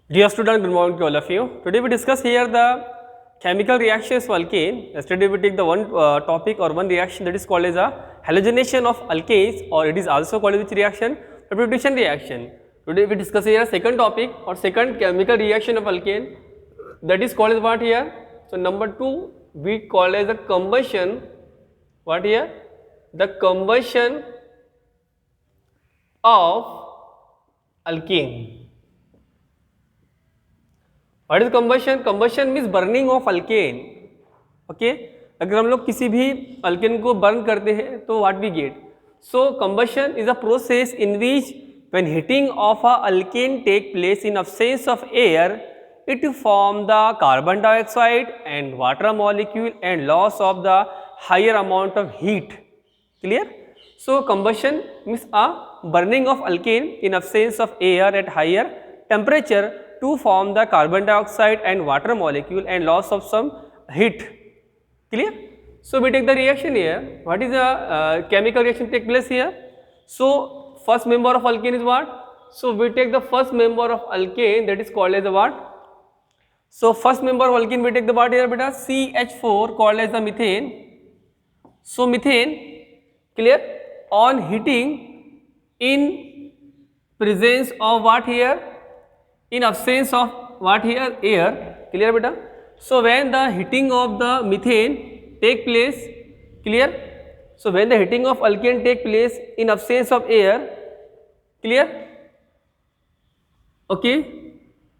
Dear student, good morning to all of you. Today we discuss here the chemical reactions of alkane. Yesterday we take the one topic or one reaction that is called as a halogenation of alkanes, or it is also called which reaction? Substitution reaction. Today we discuss here a second topic or second chemical reaction of alkane, that is called as what here? So number 2 we call as a combustion. What here? The combustion of alkane. What is combustion? Combustion means burning of alkane. Okay, अगर हम लोग किसी भी alkane को burn करते हैं तो what we get? So combustion is a process in which when heating of a alkane take place in absence of air it form the carbon dioxide and water molecule and loss of the higher amount of heat. Clear? So combustion means a burning of alkane in absence of air at higher temperature to form the carbon dioxide and water molecule and loss of some heat. Clear? So we take the reaction here. What is the chemical reaction take place here? So first member of alkane is what? So we take the first member of alkane, that is called as the what? So first member of alkene we take the what here beta? CH4, called as the methane. So methane, clear? On heating in presence of what here? In absence of what here? Air. Clear beta? So when the heating of the methane take place, clear? So when the heating of alkane take place in absence of air, clear? Okay.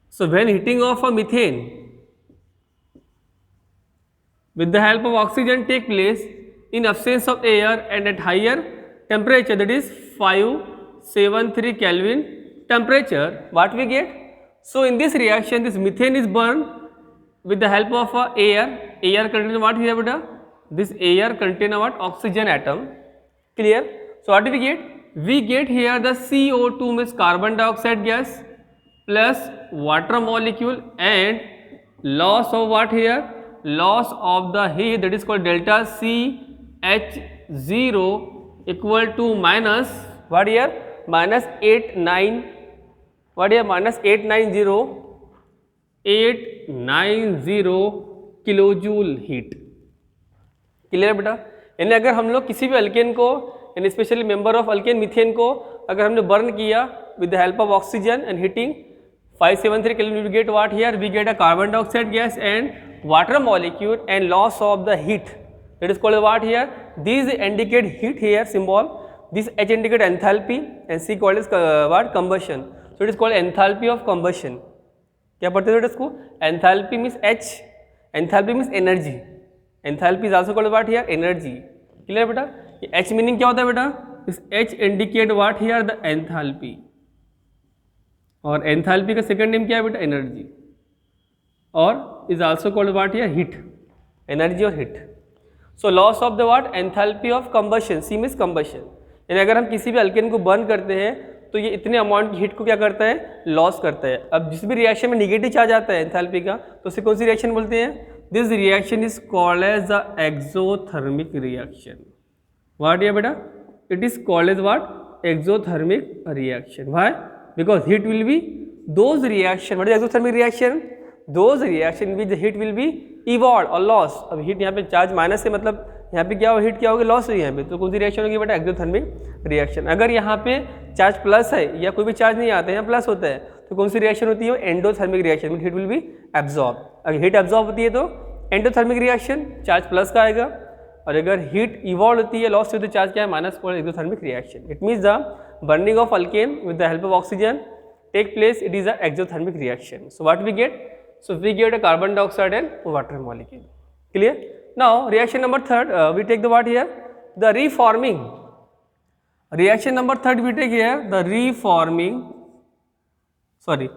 So when heating of a methane with the help of oxygen take place in absence of air and at higher temperature, that is 573 Kelvin temperature, what we get? So in this reaction this methane is burned with the help of air. Air contains what here beta? This air contains what? Oxygen atom. Clear? So what do we get? We get here the CO2 means carbon dioxide gas plus water molecule and loss of what here? Loss of the heat, that is called delta CH0 equal to minus what here? Minus 89 what here? Minus 890 kilojoule heat. Clear बेटा? यानी अगर हम लोग किसी भी alkane को यानी specially member of alkane methane को अगर हमने बर्न किया with the help of oxygen and heating 573 Kelvin, we get what here? We get a carbon dioxide gas and water molecule and loss of the heat. That is called what here? These indicate heat here symbol. This H indicate enthalpy and C called as what? Combustion. So it is called enthalpy of combustion. क्या पढ़ते थे इसको? Enthalpy means H. Enthalpy means energy. Enthalpy is also called what here? Energy. Clear बेटा? H meaning क्या होता है बेटा? This H indicate what here? The enthalpy. और एंथैल्पी का सेकंड नेम क्या है बेटा? एनर्जी. और is also called what here? Heat. Energy और heat. So loss of the what? Enthalpy of combustion. C means combustion. यानी अगर हम किसी भी अल्केन को बर्न करते हैं तो ये इतने अमाउंट की हीट को क्या करता है? लॉस करता है. अब जिस भी रिएक्शन में निगेटिव चार्ज आता है एंथैल्पी का, तो उसे कौन सी रिएक्शन बोलते हैं? This reaction is called as the exothermic reaction. What here बेटा? It is called as what? Exothermic reaction. Why? Because heat will be those reaction. What is exothermic reaction? Those reaction in which the heat will be evolved or lost. अब heat यहाँ पे charge minus से मतलब यहाँ पे क्या हो? Heat क्या होगी? लॉस हुई यहाँ पे. तो कौन सी रिएक्शन होगी बेटा? Exothermic reaction. अगर यहाँ पे चार्ज प्लस है या कोई भी चार्ज नहीं आता है, यहाँ प्लस होता है, तो कौन सी रिएक्शन होती है? एंडोथर्मिक रिएक्शन में हीट विल बी एब्जॉर्ब. अगर हीट एब्जॉर्ब होती है तो एंडोथर्मिक रिएक्शन, चार्ज प्लस का आएगा. और अगर हीट इवॉल्व होती है, लॉस होती है, चार्ज क्या है? Minus. Called exothermic reaction. It means the burning of alkane with the help of oxygen take place. It is a exothermic reaction. So what we get? So we get a carbon dioxide and water molecule. Clear? Now reaction number third, we take the what here? The reforming. Reaction number third we take here the reforming. Sorry,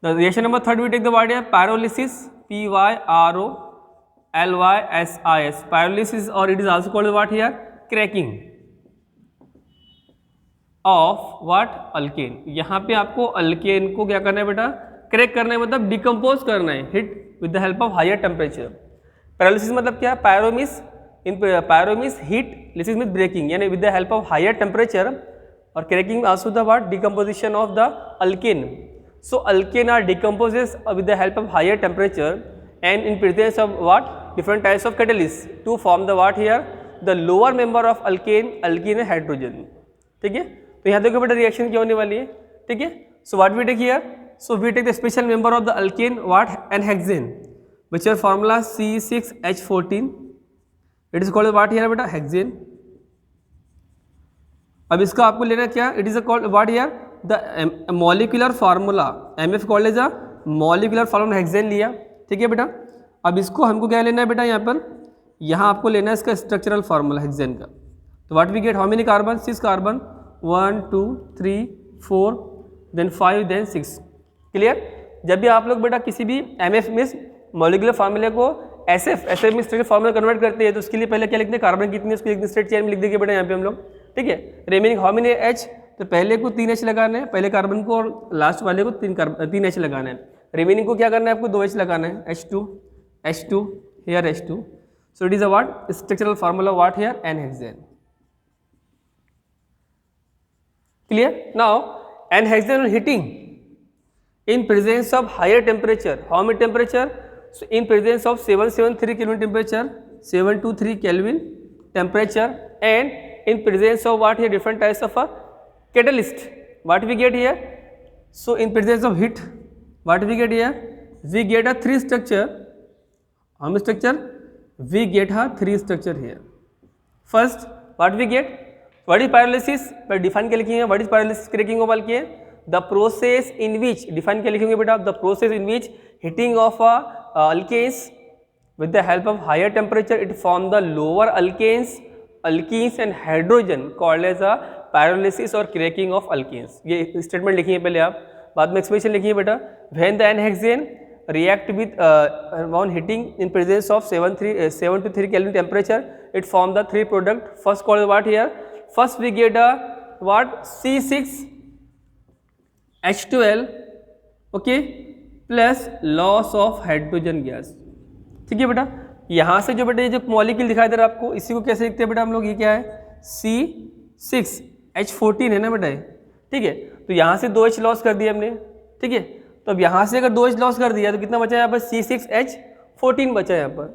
the reaction number third we take the what here? Pyrolysis. PYROLYSIS. Pyrolysis, or it is also called what here? Cracking of what? Alkane. यहाँ पे आपको alkane को क्या करना है बेटा? Crack करना है, मतलब डिकम्पोज करना है. Heat with the help of higher temperature. Pyrolysis मतलब क्या? Pyro means. In pyro means heat, lysis means breaking, यानी with the help of higher temperature. और cracking also the what? Decomposition of the alkane. So alkane are decomposes with the help of higher temperature and in presence of what different types of catalysts to form the what here the lower member of alkane alkene and hydrogen. ठीक है, तो यहाँ देखो बेटा reaction क्या होने वाली है. ठीक है, so what we take here, so we take the special member of the alkane what and hexane which are formula C6H14. It is called what here बेटा hexane. अब इसका आपको लेना क्या, it is called what here the molecular formula, MF called as a molecular formula hexane लिया. ठीक है बेटा, अब इसको हमको क्या लेना है बेटा, यहाँ पर यहाँ आपको लेना है इसका स्ट्रक्चरल फार्मूला हेक्सेन का. तो what we get, how many carbon, 6 carbon, 1 2 3 4 then 5 then 6. Clear. जब भी आप लोग बेटा किसी भी MF में मॉलिक्यूलर फार्मूले को SF में स्ट्रक्चरल फार्मूला कन्वर्ट करते हैं तो उसके लिए पहले क्या लिखते हैं, कार्बन कितनी है उसको लिखते हैं, स्ट्रेट चेन में लिख देंगे बेटा यहाँ पे हम लोग. ठीक है, रिमेनिंग हाउ मेनी H, तो पहले को 3 H लगाना है, पहले कार्बन को और लास्ट वाले को 3 H लगाना है. रिमेनिंग को क्या करना है आपको 2 H लगाना है, H2 here H2. So it is a what structural formula what here N-hexane. Clear. Now N-hexane heating in presence of higher temperature, how many temperature, so in presence of 773 Kelvin temperature, 723 Kelvin temperature and in presence of what here different types of a catalyst, what we get here, so in presence of heat what we get here, we get a 3 structure. How many structure, we get a 3 structure here. First what we get, what is pyrolysis, पर define क्या लिखेंगे, what is pyrolysis cracking of alkane, the process in which, define क्या लिखेंगे बेटा, the process in which heating of alkanes with the help of higher temperature it form the lower alkanes and hydrogen called as a pyrolysis or cracking of alkanes. ये statement लिखिए पहले आप, बाद में expression लिखिए बेटा. when the N-hexane react with on heating in presence of 7 to 3 Kelvin temperature it form the 3 product. First called what here, first we get a what C6H12 okay plus loss of hydrogen gas. ठीक है बेटा, यहाँ से जो बेटा ये जो molecule दिखाई दे रहा है आपको, इसी को कैसे लिखते हैं बेटा हम लोग, ये क्या है C6H14 है ना बेटा. ठीक है, तो यहाँ से 2 H लॉस कर दिया हमने. ठीक है, तो अब यहाँ से अगर 2 H लॉस कर दिया तो कितना बचा यहाँ पर, C6H14 बचा यहाँ पर.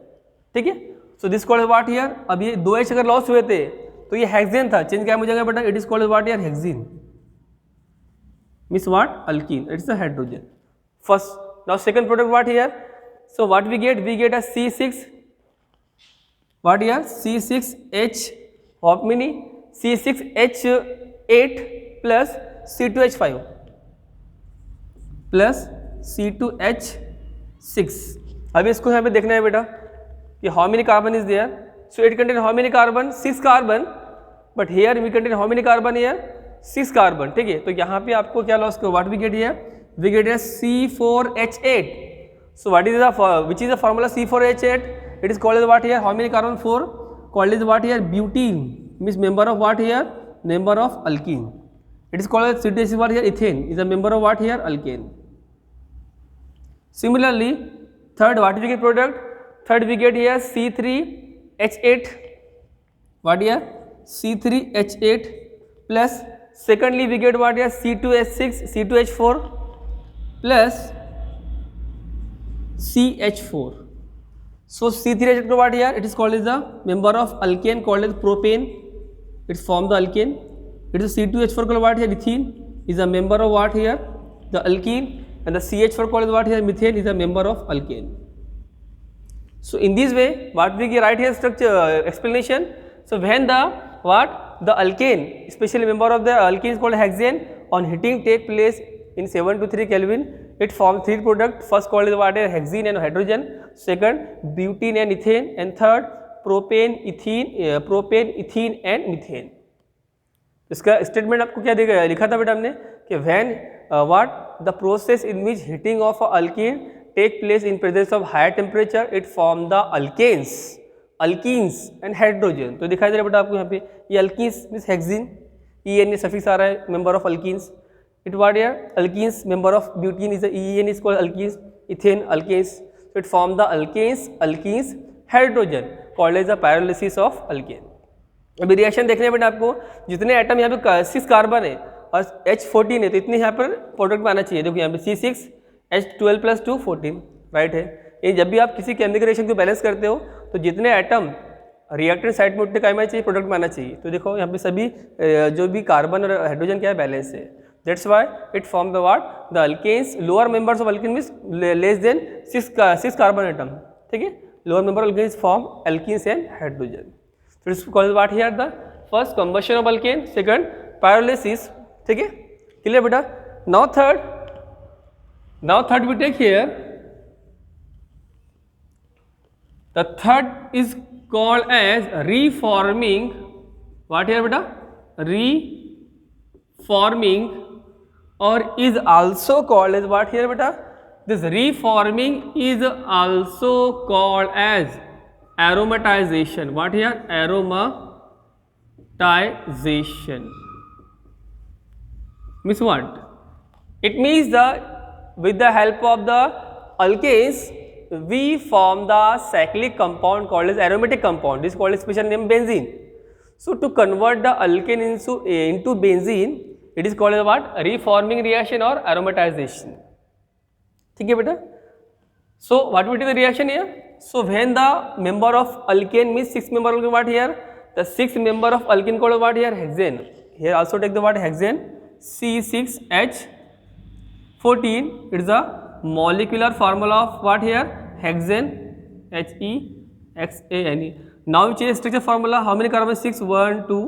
ठीक है, so this called what here, अब ये 2 H अगर लॉस हुए थे तो ये हेक्सेन था, चेंज क्या हो जाएगा बेटा, it is called what here hexene, means what alkyne, it's a hydrogen. First, now second product what here, so what we get a C6 what here C6H, how many, C6H8 plus C2H5 plus C2H6. अभी इसको यहाँ पे देखना है बेटा कि how many carbon is there, so it contain how many carbon, 6 carbon, but here we contain how many carbon here, 6 carbon. ठीक है, तो यहाँ पे आपको क्या लॉस करो, what we get here, we get a C4H8. So what is the which is the formula C4H8, it is called as what here, how many carbon, 4, called as what here butene, means member of what here, member of alkene. It is called as C2H what here ethane is a member of what here alkane. Similarly third what we get product, third we get here C3H8 what here C3H8 plus secondly we get what here C2H6 C2H4 plus CH4. So C3H8 what here, it is called as a member of alkane called as propane, it form the alkane. It is C2H4 called what here, ethene is a member of what here, the alkene, and the CH4 called as what here, methane is a member of alkane. So in this way what we write here structure explanation. So when the what the alkane, especially member of the alkene is called hexane, on heating take place in 7 to 3 Kelvin, it forms 3 product. First called is what is hexene and hydrogen, second butene and ethane, and third propane, ethene and methane. इसका statement आपको क्या देगा, लिखा था बेटा हमने कि when what the process in which heating of a alkene take place in presence of higher temperature it form the alkenes and hydrogen. तो दिखाई दे रहा है बेटा आपको यहाँ पे ये alkenes means hexene, EN suffix आ रहा है, member of alkenes. It what here alkenes, member of butene is the EN is called alkenes, ethane alkenes, so it form the alkenes hydrogen called as the pyrolysis of alkane. अभी reaction देखने बेटा आपको, जितने atom यहाँ पे 6 carbon है और H14 है तो इतने यहाँ पर प्रोडक्ट में आना चाहिए। देखो यहाँ पे C6H12 + 2 14 राइट है। ये जब भी आप किसी केमिकल रिएक्शन को बैलेंस करते हो तो जितने एटम रिएक्टेंट साइड में उतने काम आना चाहिए, प्रोडक्ट में आना चाहिए। तो देखो यहाँ पे सभी जो भी कार्बन और हाइड्रोजन क्या है बैलेंस है। That's why it form the what the alkanes lower members of alkane means less than 6 carbon atom. ठीक है, lower member alkanes form alkenes and hydrogen. So it's called what here the first combustion of alkane, second pyrolysis. ठीक है, clear बेटा। Now third we take here. The third is called as reforming. What here बेटा? Reforming or is also called as what here बेटा? This reforming is also called as aromatization. What here? Aromatization means what? It means with the help of the alkanes we form the cyclic compound called as aromatic compound. This is called a special name benzene. So to convert the alkane into benzene, it is called as what? Reforming reaction or aromatization. ठीक है बेटा। So what will be the reaction here? So when the member of alkane means 6 member alkane what here? The 6th member of alkane called what here? Hexane. Here also take the word hexane. C6H14. It is the molecular formula of what here? Hexane. Hexane. Now we change structure formula. How many carbon? 6. 1, 2,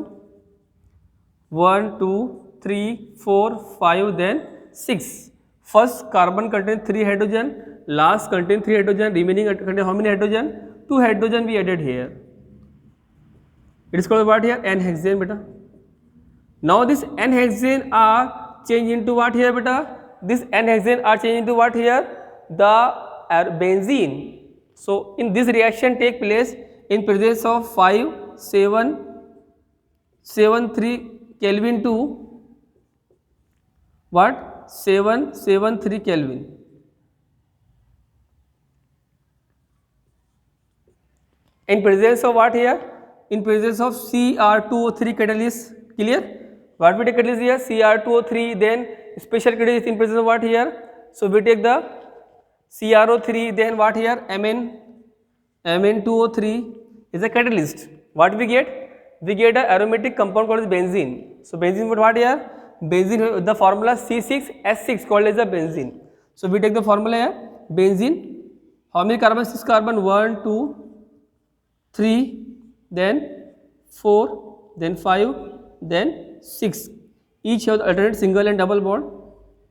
3, 4, 5. Then 6. First carbon contains 3 hydrogen. Last contain 3 hydrogen, remaining contain how many hydrogen? 2 hydrogen we added here. It is called what here? N-hexane beta. Now this N-hexane are changed into what here beta? This N-hexane are changed into what here? The benzene. So in this reaction take place in presence of 573 Kelvin to what? 773 Kelvin. In presence of what here? In presence of Cr2O3 catalyst. Clear? What we take catalyst here? Cr2O3. Then special catalyst in presence of what here? So we take the CrO3. Then what here? Mn2O3 is a catalyst. What we get? We get an aromatic compound called as benzene. So benzene what here? Benzene, the formula C6H6 called as a benzene. So we take the formula here. Benzene. How many carbon? 6 carbon. 1, 2, 3, then 4, then 5, then 6. Each have alternate single and double bond.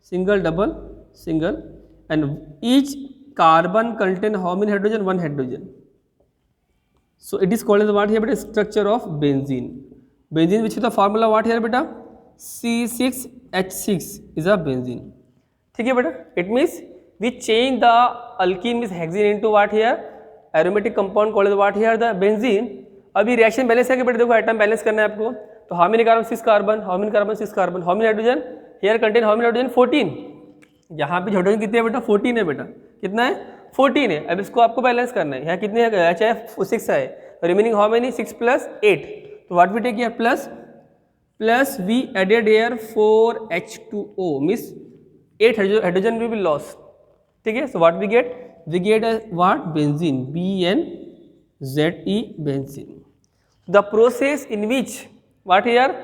Single, double, single. And each carbon contain how many hydrogen? 1 hydrogen. So it is called as what here beta? Structure of benzene. Benzene which is the formula what here beta? C6H6 is a benzene. ठीक है बेटा। It means we change the alkene means hexane into what here? Aromatic compound called what here? The benzene. अभी reaction balance है कि बेटा देखो item balance करना है आपको। तो how many carbon? 6 carbon. How many carbon? 6 carbon. How many hydrogen? Here contain how many hydrogen? 14। यहाँ पे हाइड्रोजन कितने है बेटा? 14 है बेटा। कितना है? 14 है। अब इसको आपको बैलेंस करना है। यहाँ कितने है? चाहे 6 है। Remaining how many? 6 + 8। तो what we take here? Plus we added here 4H2O means 8 hydrogen will be lost. ठीक है। So what we get? We get a what? Benzene. BNZE benzene. The process in which what here?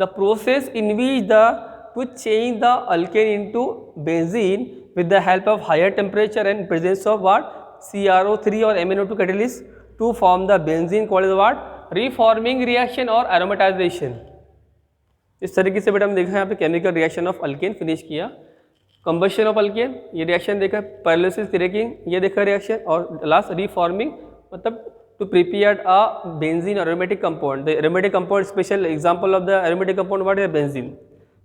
The process in which to change the alkane into benzene with the help of higher temperature and presence of what? CrO3 or MnO2 catalyst to form the benzene called as what? Reforming reaction or aromatization. इस तरीके से बेटा हम देखा यहाँ पे chemical reaction of alkane finish किया। Combustion of alkane ये रिएक्शन देखा, पैरेलिसिस क्रैकिंग ये देखा रिएक्शन, और लास्ट रिफॉर्मिंग मतलब to prepare a benzene aromatic compound. The aromatic compound special example of the aromatic compound what is benzene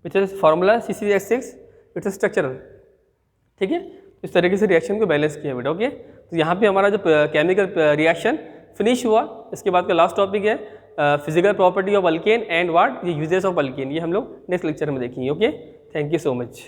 which is formula C6H6 it's structural. ठीक है, इस तरीके से रिएक्शन को बैलेंस किया बेटा। ओके, तो यहाँ पे हमारा जो केमिकल रिएक्शन फिनिश हुआ। इसके बाद का लास्ट टॉपिक है physical property of alkane and what ये यूजेस ऑफ अल्केन। ये हम लोग नेक्स्ट लेक्चर में देखेंगे। Okay, thank you so much.